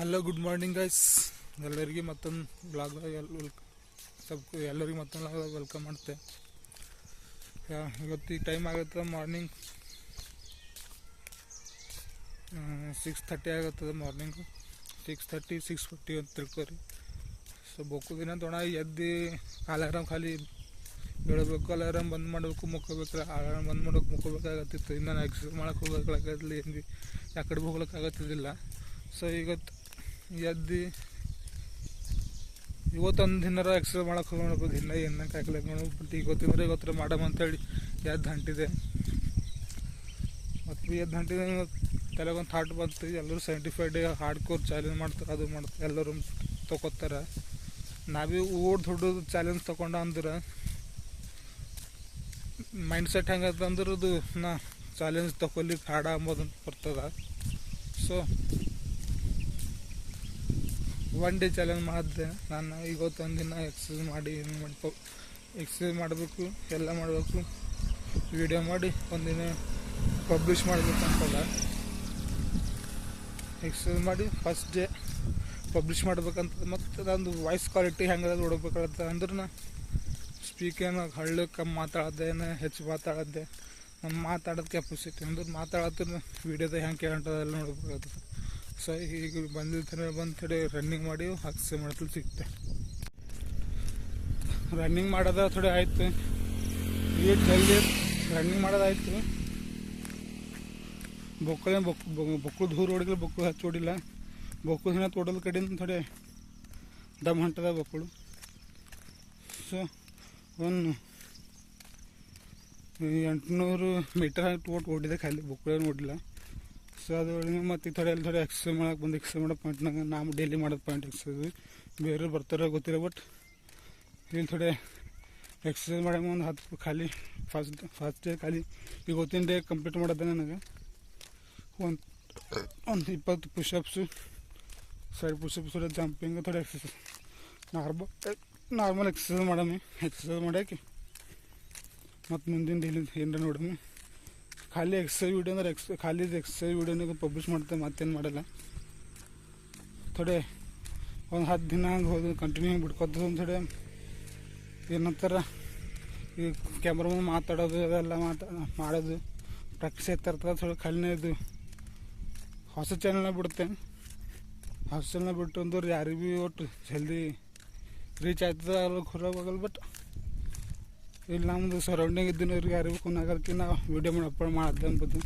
Hello good morning guys. ಎಲ್ಲರಿಗೆ ಮತ್ತೊಂದು blog ಎಲ್ಲರಿಗೆ ಮತ್ತೊಂದು ವೆಲ್ಕಮ್ ಮಾಡ್ತೆ. ಇವತ್ತು ಈ ಟೈಮ್ ಆಗುತ್ತದೆ ಮಾರ್ನಿಂಗ್ 6:30 ಆಗುತ್ತದೆ. ಮಾರ್ನಿಂಗು 6:30 6:40 ಅಂತ ತಿಳ್ಕೊರಿ. ಸೊ ಬೊಕ್ಕು ದಿನ ತೊಣ ಎದ್ದು ಅಲಾರಾಮ್ ಖಾಲಿ ಹೇಳಬೇಕು, ಅಲಾರಾಮ್ ಬಂದ್ ಮಾಡಬೇಕು, ಮುಕ್ಕೋಬೇಕು. ಅಲಾರಾಮ್ ಬಂದ್ ಮಾಡೋಕೆ ಮುಕ್ಕೋಬೇಕಾಗತ್ತಿತ್ತು. ಇನ್ನು ನಾನು ಎಕ್ಸರ್ಸೈಸ್ ಮಾಡೋಕೆ ಹೋಗೋಕ್ಕಾಗತ್ತಿಲ್ಲ, ಏನು ಯಾಕಡೆ ಹೋಗ್ಲಿಕ್ಕಾಗತ್ತಿದ್ದಿಲ್ಲ. ಸೊ ಎದ್ದು ಇವತ್ತೊಂದು ದಿನ ಎಕ್ಸರ್ಸೈಸ್ ಮಾಡೋಕೆ ಹೋಗೋಣ, ದಿನ ಏನಕ್ಕೆ ಹಾಕ್ಲಿಕ್ಕೆ ನೋಡೋದು. ಬಟ್ ಇವತ್ತಿನ ಮಾಡಮ್ ಅಂತೇಳಿ ಎದ್ದು ಹೊಂಟಿದೆ. ಮತ್ತು ಎದ್ದು ಹೊಂಟಿದೆ, ತಲೆಗೊಂದು ಥಾಟ್ ಬಂತು. ಎಲ್ಲರೂ ಸೈಂಟಿಫೈಡ್ ಹಾರ್ಡ್ ಕೋರ್ ಚಾಲೆಂಜ್ ಮಾಡ್ತಾರೆ, ಅದು ಮಾಡ್ತಾರೆ, ಎಲ್ಲರೂ ತೊಗೋತಾರೆ. ನಾವೇ ದೊಡ್ಡದು ಚಾಲೆಂಜ್ ತೊಗೊಂಡ ಅಂದ್ರೆ ಮೈಂಡ್ ಸೆಟ್ ಹೆಂಗದ ಅಂದ್ರೆ ಅದು ನಾ ಚಾಲೆಂಜ್ ತೊಗೊಲಿಕ್ಕೆ ಹಾಡ ಅಂಬೋದಂತ ಬರ್ತದ. ಸೊ ಒನ್ ಡೇ ಚಾಲೆಂಜ್ ಮಾಡಿದೆ ನಾನು. ಇವತ್ತೊಂದು ದಿನ ಎಕ್ಸಸೈಸ್ ಮಾಡಿ ಎಕ್ಸಸೈಸ್ ಮಾಡಬೇಕು, ಎಲ್ಲ ಮಾಡಬೇಕು, ವಿಡಿಯೋ ಮಾಡಿ ಒಂದಿನ ಪಬ್ಲಿಷ್ ಮಾಡಬೇಕು ಅಂತಲ್ಲ. ಎಕ್ಸಸೈಸ್ ಮಾಡಿ ಫಸ್ಟ್ ಡೇ ಪಬ್ಲಿಷ್ ಮಾಡ್ಬೇಕಂತ. ಮತ್ತು ನಂದು ವಾಯ್ಸ್ ಕ್ವಾಲಿಟಿ ಹೆಂಗದ ನೋಡ್ಬೇಕಾಗತ್ತೆ ಅಂದ್ರೆ ನಾ ಸ್ಪೀಕೇನು ಹಳ್ಳಕ್ಕೆ ಮಾತಾಡೋದೆ, ಹೆಚ್ಚು ಮಾತಾಡೋದೆ, ನಮ್ಮ ಮಾತಾಡೋದು ಕೆಪಾಸಿಟಿ ಅಂದ್ರೆ ಮಾತಾಡೋದ್ರ ವೀಡಿಯೋದಾಗ ಹೆಂಗೆ ಕೇಳೋದೆಲ್ಲ ನೋಡ್ಬೇಕಾಗುತ್ತೆ. ಸೊ ಈಗ ಬಂದು ರನ್ನಿಂಗ್ ಮಾಡಿ ಎಕ್ಸಸೈಸ್ ಮಾಡ್ತಲ್ಲಿ ಸಿಗುತ್ತೆ. ರನ್ನಿಂಗ್ ಮಾಡೋದು ಥೋಡೆ ಆಯಿತು, ಜಲ್ದಿ ರನ್ನಿಂಗ್ ಮಾಡೋದಾಯಿತು. ಬೊಕ್ಕಳು ದೂರ ಹೊಡಿಲ್ಲ, ಬೊಕ್ಕಳು ಹಚ್ಚಿ ಹೊಡಿಲ್ಲ. ಬೊಕ್ಕಳು ದಿನ ತೋಟದ ಕಡೆಯಿಂದ ಥೋಡೆ ದಮ್ ಹೊಂಟದ ಬೊಕ್ಕಳು. ಸೊ ಒಂದು 800 ಮೀಟರ್ ಟೋಟ್ ಓಡಿದೆ, ಖಾಲಿ ಬೊಕ್ಕಳೇನು ಓಡಿಲ್ಲ. ಸೊ ಅದು ಮತ್ತು ಥೋಡೆ ಎಕ್ಸಸೈಸ್ ಮಾಡೋಕೆ ಬಂದು ಎಕ್ಸಸೈಸ್ ಮಾಡೋ ಪಾಯಿಂಟ್ನಾಗ ನಾವು ಡೈಲಿ ಮಾಡೋದು ಪಾಯಿಂಟ್ ಎಕ್ಸಸೈಸ್. ಬೇರೆ ಬರ್ತಾರೋ ಗೊತ್ತಿಲ್ಲ, ಬಟ್ ಇಲ್ಲಿ ಥೋಡೆ ಎಕ್ಸಸೈಸ್ ಮಾಡೋಕೆ ಒಂದು 10 ಖಾಲಿ ಫಸ್ಟ್ ಡೇ ಖಾಲಿ. ಇವತ್ತಿನ ಡೇ ಕಂಪ್ಲೀಟ್ ಮಾಡೋದೆ ನನಗೆ ಒಂದು 20 ಪುಷಪ್ಸು, ಸೈಡ್ ಪುಷಪ್ಸ್, ಥೋಡೆ ಜಂಪಿಂಗ್, ಥೋಡೆ ಎಕ್ಸಸೈಸ್, ನಾರ್ಮಲ್ ಎಕ್ಸಸೈಸ್ ಮಾಡಮಿ. ಎಕ್ಸಸೈಸ್ ಮಾಡೋಕೆ ಮತ್ತು ಮುಂದಿನ ಡೈಲಿ ಏನಾರ ನೋಡಮಿ. ಖಾಲಿ ಎಕ್ಸಸೈಸ್ ವೀಡಿಯೋ ಅಂದ್ರೆ ಖಾಲಿ ಎಕ್ಸಸೈಸ್ ವೀಡಿಯೋನಾಗ ಪಬ್ಲಿಷ್ ಮಾಡ್ತೇವೆ, ಮತ್ತೇನು ಮಾಡಲ್ಲ. ಥೋಡೆ ಒಂದು 10 ದಿನ ಹಂಗೆ ಹೋದು ಕಂಟಿನ್ಯೂ ಬಿಡ್ಕೊತದ. ಥೋಡೆ ಏನಂತಾರೆ ಈ ಕ್ಯಾಮ್ರಾ ಮುಂದೆ ಮಾತಾಡೋದು ಅದೆಲ್ಲ ಮಾಡೋದು ಪ್ರಾಕ್ಟೀಸ್ ಆಗ್ತಿರ್ತದೆ. ಥೋಡೆ ಖಾಲಿನೇ ಇದು ಹೊಸ ಚಾನಲ್ನ ಬಿಡುತ್ತೆ. ಹೊಸ ಚಾನಲ್ ಬಿಟ್ಟು ಅಂದ್ರೆ ಯಾರಿಗೂ ಭೀ ಒಟ್ಟು ಜಲ್ದಿ ರೀಚ್ ಆಗ್ತದೆ, ಅಲ್ಲಿ ಹೊರಗೋಗಲ್ಲ. ಬಟ್ ಇಲ್ಲಿ ನಮ್ಮದು ಸರೌಂಡಿಂಗ್ ಇದ್ದಿನವ್ರಿಗೆ ಯಾರಿಗೂ ಕುನಾಗಲ್ಕಿ ನಾವು ವೀಡಿಯೋ ಮಾಡಿ ಅಪ್ಲೋಡ್ ಮಾಡಿದೆ ಅಂಬೋದು.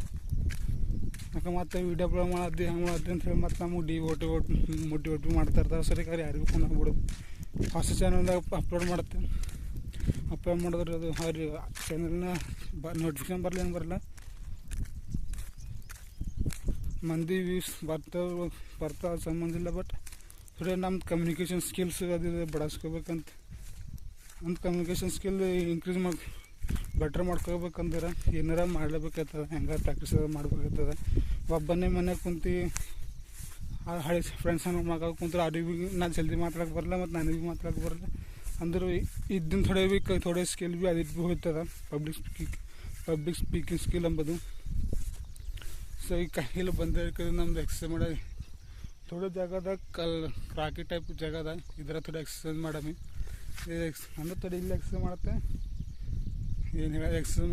ಯಾಕೆ ಮತ್ತೆ ವೀಡಿಯೋ ಅಪ್ಲೋಡ್ ಮಾಡಿದ್ದೆ ಹೆಂಗೆ ಮಾಡಿದೆ ಅಂತ ಹೇಳಿ ಮತ್ತು ನಮಗೆ ಮೋಟಿವೇಟ್ ಮಾಡ್ತಾ ಇರ್ತಾರೆ. ಸರಿ ಯಾರಿಗೂ ಕುನಾಗ್ಬಿಡೋದು. ಹೊಸ ಚಾನಲ್ದಾಗ ಅಪ್ಲೋಡ್ ಮಾಡುತ್ತೆ. ಅಪ್ಲೋಡ್ ಮಾಡಿದ್ರೆ ಅದು ಅವ್ರಿಗೆ ಚಾನಲ್ನ ನೋಟಿಫಿಕೇಶನ್ ಬರಲಿ, ಏನು ಬರಲ್ಲ, ಮಂದಿ ವ್ಯೂಸ್ ಬರ್ತಾವೆ ಸಂಬಂಧ ಇಲ್ಲ. ಬಟ್ ಥೋಡೆ ನಮ್ದು ಕಮ್ಯುನಿಕೇಷನ್ ಸ್ಕಿಲ್ಸ್ ಅದು ಬಡಸ್ಕೋಬೇಕಂತ, ಒಂದು ಕಮ್ಯುನಿಕೇಷನ್ ಸ್ಕಿಲ್ ಇನ್ಕ್ರೀಸ್ ಬೆಟ್ರ್ ಮಾಡ್ಕೋಬೇಕಂದ್ರೆ ಏನಾರ ಮಾಡಲೇಬೇಕಾಗ್ತದೆ, ಹೆಂಗೆ ಪ್ರಾಕ್ಟೀಸ್ ಮಾಡ್ಬೇಕಾಗ್ತದೆ. ಒಬ್ಬನೇ ಮನೆಗೆ ಕುಂತು ಹಳೆ ಫ್ರೆಂಡ್ಸ್ ಮಗ ಕುಂತ್ರೆ ಅವ್ರಿಗೆ ಭೀ ನಾನು ಜಲ್ದಿ ಮಾತಾಡೋಕೆ ಬರಲ್ಲ, ಮತ್ತು ನನಗೆ ಭೀ ಮಾತಾಡೋಕೆ ಬರಲ್ಲ. ಅಂದ್ರೆ ಇದ್ದಿನ ಥೋಡೆ ಸ್ಕಿಲ್ ಭೀ ಅದಿಟ್ಟು ಭೀ ಹೋಗ್ತದೆ, ಪಬ್ಲಿಕ್ ಸ್ಪೀಕಿಂಗ್ ಸ್ಕಿಲ್ ಎಂಬುದು. ಸೊ ಈ ಕೈಯಲ್ಲಿ ಬಂದಿರೋಕೆ ನಮ್ದು ಎಕ್ಸಸೈಸ್ ಮಾಡೋದು ಥೋಡೆ ಜಾಗದಾಗ ರಾಕಿ ಟೈಪ್ ಜಾಗದಾಗ ಇದರ ಥೋಡೆ ಎಕ್ಸಸೈಸ್ ಮಾಡಮಿ. ಅಂದ್ರೆ ಥೋಡೆ ಇಲ್ಲಿ ಎಕ್ಸಸೈಸ್ ಮಾಡುತ್ತೆ, ಏನು ಹೇಳೋದು ಎಕ್ಸಸೈಸ್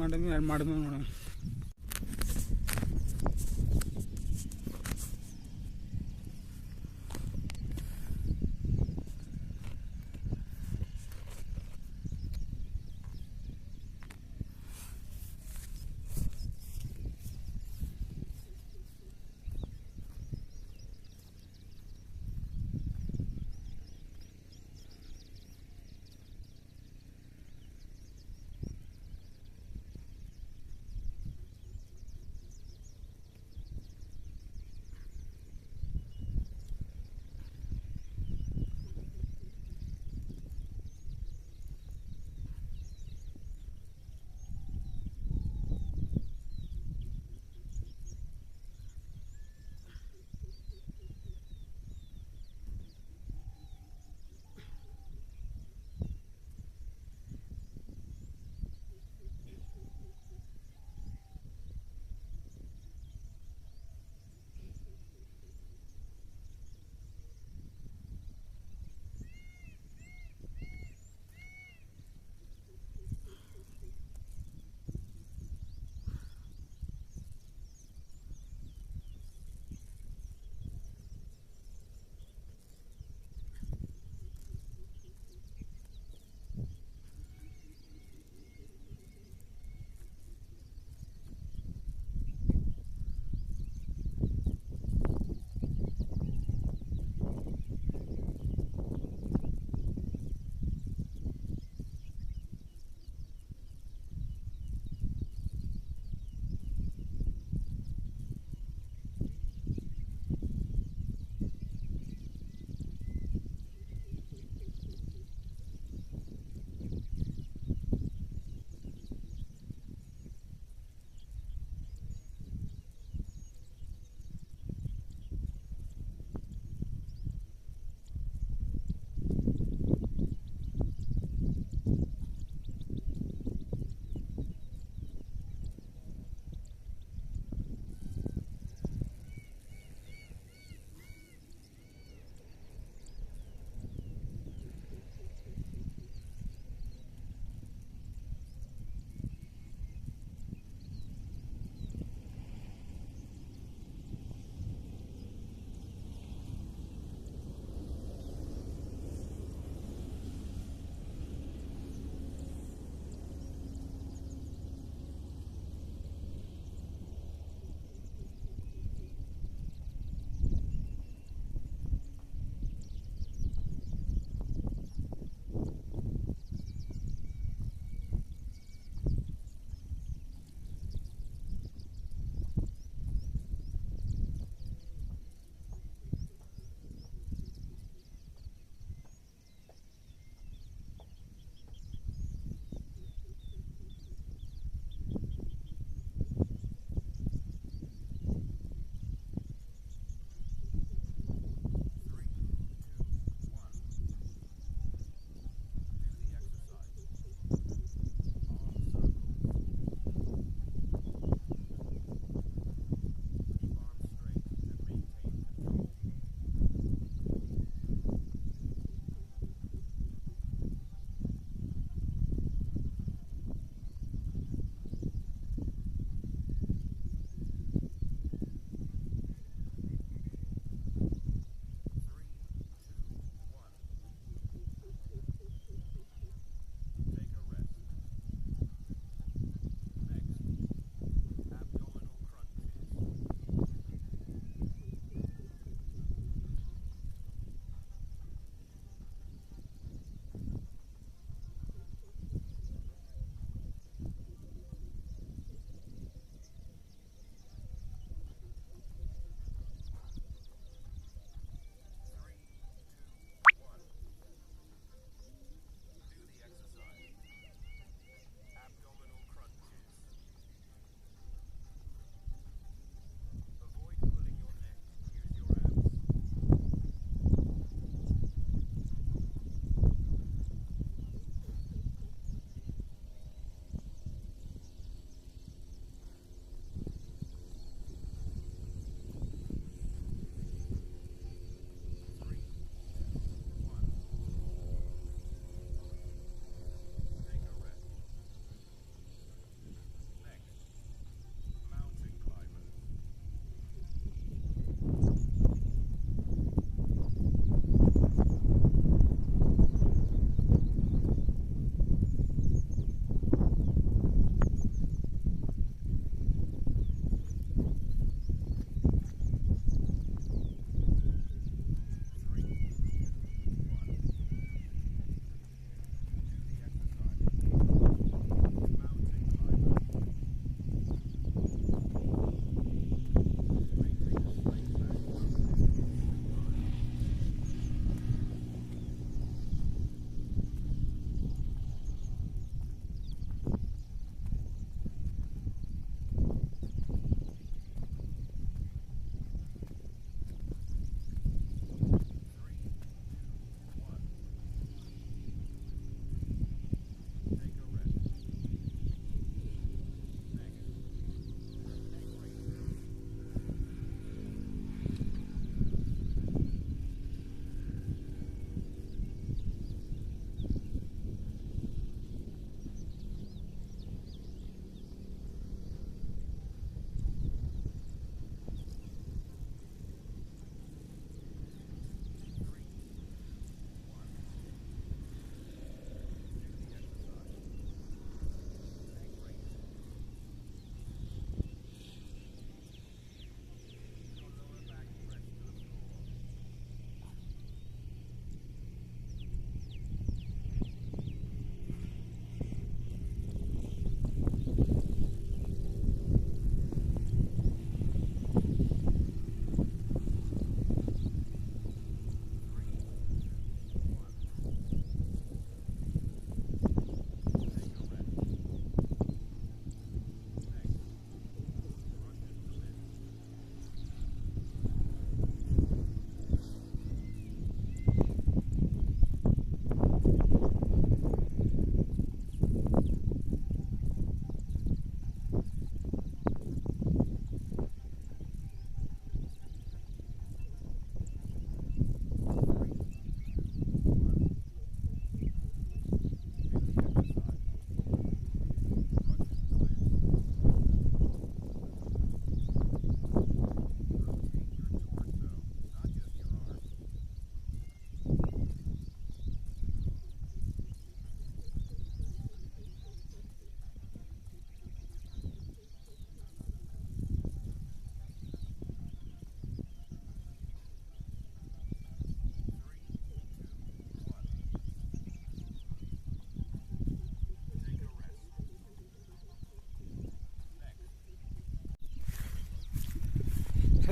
ಮಾಡಮಿ ನೋಡೋಣ.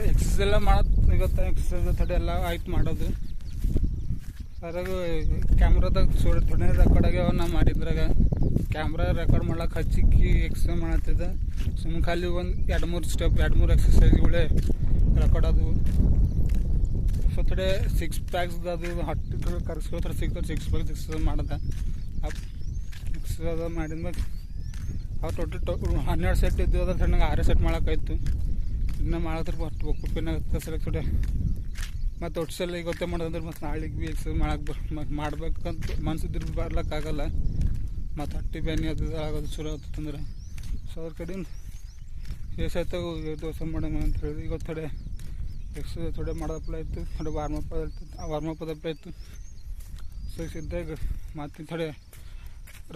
ಎಕ್ಸಸೈಸ್ ಎಲ್ಲ ಮಾಡೋದು ಇವತ್ತು ಎಕ್ಸಸೈಸ್ ಥೊಡೆ ಎಲ್ಲ ಆಯ್ತು ಮಾಡೋದು. ಅದ್ರಾಗ ಕ್ಯಾಮ್ರಾದಾಗ ಥೊಡೆ ರೆಕಾರ್ಡ್ ಆಗ್ಯಾವ ನಾ ಮಾಡಿದ್ರಾಗ. ಕ್ಯಾಮ್ರಾ ರೆಕಾರ್ಡ್ ಮಾಡ್ಲಿಕ್ಕೆ ಹಚ್ಚಿಕ್ಕಿ ಎಕ್ಸಸೈಸ್ ಮಾಡತ್ತಿದ್ದೆ. ಸುಮ್ಮನೆ ಖಾಲಿ ಒಂದು 2-3 ಎಕ್ಸಸೈಸ್ಗಳೇ ರೆಕಾರ್ಡ್ ಆದವು. ಸೊ ಥೊಡೆ 6 ಪ್ಯಾಕ್ಸ್ ಅದು ಹೊಟ್ಟೆ ಕರ್ಸ್ಕೊತಾರೆ 6 ಪ್ಯಾಕ್ಸ್ ಎಕ್ಸಸೈಸ್ ಮಾಡಿದೆ. ಎಕ್ಸಸೈಸ್ ಮಾಡಿದ್ಮೇಲೆ ಅವು ಟೋಟಲ್ 12 ಸೆಟ್ ಇದ್ದು ಅದ್ರ ಸಣ್ಣಗೆ 6 ಸೆಟ್ ಮಾಡೋಕ್ಕಾಯ್ತು. ಇದನ್ನ ಮಾಡತ್ರ ಒಟ್ಟು ಒಕ್ಕುಪಿನಾಗುತ್ತೆ ಸಲ ಥೊಡೆ ಮತ್ತು ಒಟ್ಟು ಸಲ ಈಗ ಗೊತ್ತೇ ಮಾಡೋದಂದ್ರೆ ಮತ್ತು ನಾಳೆಗೆ ಭೀ ಎಕ್ಸಸೈಸ್ ಮಾಡ್ಬೇಕಂತ ಮನ್ಸಿದ್ರೆ ಬರ್ಲಿಕ್ಕಾಗಲ್ಲ. ಮತ್ತು ಹೊಟ್ಟೆ ಬ್ಯಾನಿ ಅದು ಆಗೋದು ಶುರು ಆಗ್ತಂದ್ರೆ. ಸೊ ಅದ್ರ ಕಡೆಯಿಂದ ಎಷ್ಟಾಯ್ತು ದೋಸೆ ಮಾಡೋಣ ಅಂತ ಹೇಳಿ ಈಗ ಥೊಡೆ ಎಕ್ಸಸೈಸ್ ಥೊಡೆ ಮಾಡೋದಪ್ಪ ಆಯಿತು. ಥೊಡೆ ವಾರ್ಮಪ್ ಅದಪ್ಪ ಆಯಿತು. ಸೊ ಸಿದ್ದಾಗ ಮತ್ತು ಥೊಡೆ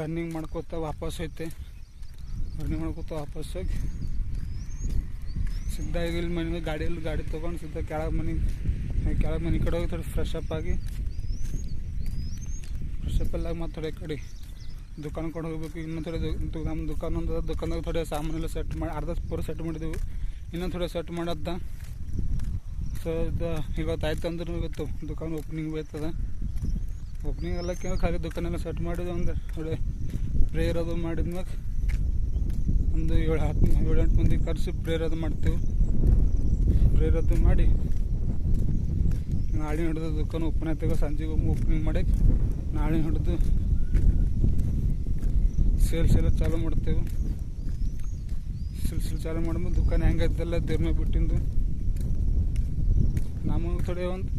ರನ್ನಿಂಗ್ ಮಾಡ್ಕೋತ ವಾಪಸ್ ಹೋಯ್ತೆ. ರನ್ನಿಂಗ್ ಮಾಡ್ಕೋತ ವಾಪಸ್ ಹೋಗಿ ಸಿದ್ಧ ಇಲ್ಲಿ ಗಾಡಿ ತೊಗೊಂಡು ಸಿದ್ಧ ಕೆಳಗೆ ಮನೆ ಕಡೆ ಹೋಗಿ ಥೊಡೆ ಫ್ರೆಶ್ ಅಪ್ ಆಗಿ ಎಲ್ಲ ಮತ್ತು ಥೊಡೆ ಕಡೆ ದುಕಾನ್ ಕಡೆ ಹೋಗ್ಬೇಕು. ಇನ್ನೊಂದು ಥೊಡೆ ನಮ್ಮ ದುಕಾನ್ದಾಗ ಥೊಡೆ ಸಾಮಾನೆಲ್ಲ ಸೆಟ್ ಮಾಡಿ ಅರ್ಧ ಪೂರ ಸೆಟ್ ಮಾಡಿದೆವು. ಇನ್ನೊಂದು ಥೊಡೆ ಸೆಟ್ ಮಾಡದ್ದ. ಸೊ ಇವತ್ತು ಆಯ್ತು ಅಂದ್ರೆ ಇವತ್ತು ದುಕಾನ್ ಓಪನಿಂಗ್ ಬೀಳ್ತದೆ. ಓಪನಿಂಗ್ ಎಲ್ಲಕ್ಕೆ ಖಾಲಿ ದುಕಾನೆಲ್ಲ ಸೆಟ್ ಮಾಡಿದ್ವಿ. ಅಂದ್ರೆ ಥೊಡೆ ಪ್ರೇಯರ್ ಅದು ಮಾಡಿದ್ಮ್ಯಾಗ ಒಂದು 7-8 ಮಂದಿ ಕರೆಸಿ ಪ್ರೇಯರ್ ಅದು ಮಾಡ್ತೇವೆ. ಪ್ರೇಯರ್ ಅದು ಮಾಡಿ ನಾಳೆ ಹಿಡಿದು ದುಕಾನ್ ಓಪನ್ ಆಯ್ತಾಗ ಸಂಜೆಗೆ ಓಪನಿಂಗ್ ಮಾಡಿ ನಾಳೆ ಹಿಡಿದು ಸೇಲ್ಸ್ ಎಲ್ಲ ಚಾಲೂ ಮಾಡ್ತೇವೆ. ಸೇಲ್ಸ್ ಚಾಲೂ ಮಾಡಿದ್ಮೇಲೆ ದುಕಾನ್ ಹೆಂಗೈತಲ್ಲ ದೇವ್ರ ಮೇಲೆ ಬಿಟ್ಟಿಂದು ನಮಗೆ ಥೊಡೆ ಒಂದು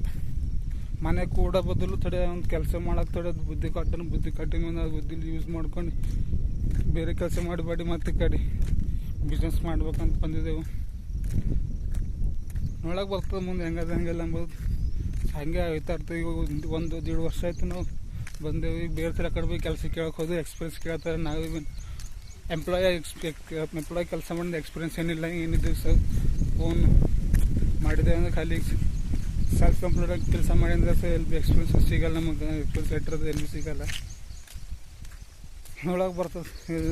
ಮನೆ ಕೂಡ ಬದಲು ಥೊಡೆ ಒಂದು ಕೆಲಸ ಮಾಡೋಕೆ ಥೊಡೆ ಬುದ್ಧಿ ಕಟ್ಟಿನ ಬುದ್ಧಿ ಯೂಸ್ ಮಾಡ್ಕೊಂಡು ಬೇರೆ ಕೆಲಸ ಮಾಡಬೇಡಿ ಮತ್ತು ಕಡೆ ಬಿಸ್ನೆಸ್ ಮಾಡ್ಬೇಕಂತ ಬಂದಿದ್ದೆವು. ನೋಡೋಕೆ ಬರ್ತದೆ ಮುಂದೆ ಹೆಂಗೆಲ್ಲ ಅಂಬೋದು. ಹಾಗೆ ಆಯ್ತಾ ಇರ್ತದೆ. ಈಗ 1-1.5 ವರ್ಷ ಆಯ್ತು ನಾವು ಬಂದೇವು. ಈಗ ಬೇರೆ ಥರ ಕಡೆ ಕೆಲಸ ಕೇಳಕ್ಕೆ ಹೋದ್ರೆ ಎಕ್ಸ್ಪೀರಿಯನ್ಸ್ ಕೇಳ್ತಾರೆ. ನಾವು ಎಂಪ್ಲಾಯ್ ಕೆಲಸ ಮಾಡಿದ ಎಕ್ಸ್ಪೀರಿಯನ್ಸ್ ಏನಿದೆ ಸರ್. ಫೋನ್ ಮಾಡಿದೆ ಅಂದರೆ ಖಾಲಿ ಸೆಲ್ಫ್ ಎಂಪ್ಲಾಯ್ಡ್ ಕೆಲಸ ಮಾಡಿದ್ರೆ ಸರ್ ಎಲ್ಲಿ ಎಕ್ಸ್ಪೀರಿಯನ್ಸ್ ಸಿಗಲ್ಲ. ನಮಗೆ ಎಕ್ಸ್ಪೀರಿಯನ್ಸ್ ಲೆಟ್ರ್ ಎಲ್ಲಿ ಸಿಗಲ್ಲ. ನೋಡೋಕೆ ಬರ್ತದೆ.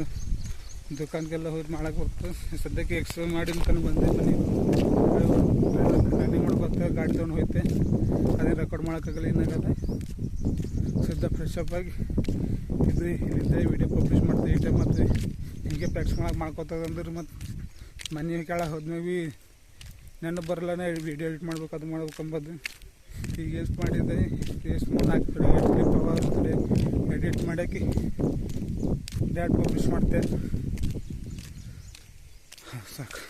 ದುಕಾನ್ಗೆಲ್ಲ ಹೋಗಿ ಮಾಡೋಕೆ ಬರ್ತದೆ. ಸದ್ಯಕ್ಕೆ ಎಕ್ಸಸೈಸ್ ಮಾಡಿ ಅಂತ ಬಂದೆ ಮನೆ ರನ್ನಿಂಗ್ ಮಾಡ್ಕೊತ ಗಾಡಿ ತೊಗೊಂಡು ಹೋಯ್ತೆ. ಅದೇ ರೆಕಾರ್ಡ್ ಮಾಡೋಕ್ಕಾಗಲ್ಲ ಏನಾಗಲ್ಲ. ಸದ್ಯ ಫ್ರೆಶ್ ಅಪ್ ಆಗಿ ಇಲ್ಲಿಂದ ವೀಡಿಯೋ ಪಬ್ಲಿಷ್ ಮಾಡ್ತೀವಿ. ಈ ಟೈಮ್ ಮತ್ತು ಹೀಗೆ ಪ್ರಾಕ್ಟೀಸ್ ಮಾಡ್ಕೋತದಂದ್ರೆ ಮತ್ತು ಮನೆ ಕೆಳಗೆ ಹೋದ್ಮೇಲೆ ಭೀ ನೆನಪು ಬರಲ್ಲ ವೀಡಿಯೋ ಎಡಿಟ್ ಮಾಡ್ಬೇಕು ಅದು ಮಾಡ್ಬೇಕಂಬದು. ಈಗ ಎಷ್ಟು ಮಾಡಿದ್ದೆ ಎಷ್ಟು 4 ಎಡಿಟ್ ಮಾಡೋಕ್ಕೆ ಡೈರೆಕ್ಟ್ ಪಬ್ಲಿಷ್ ಮಾಡ್ತೇವೆ. ಸಾಕು.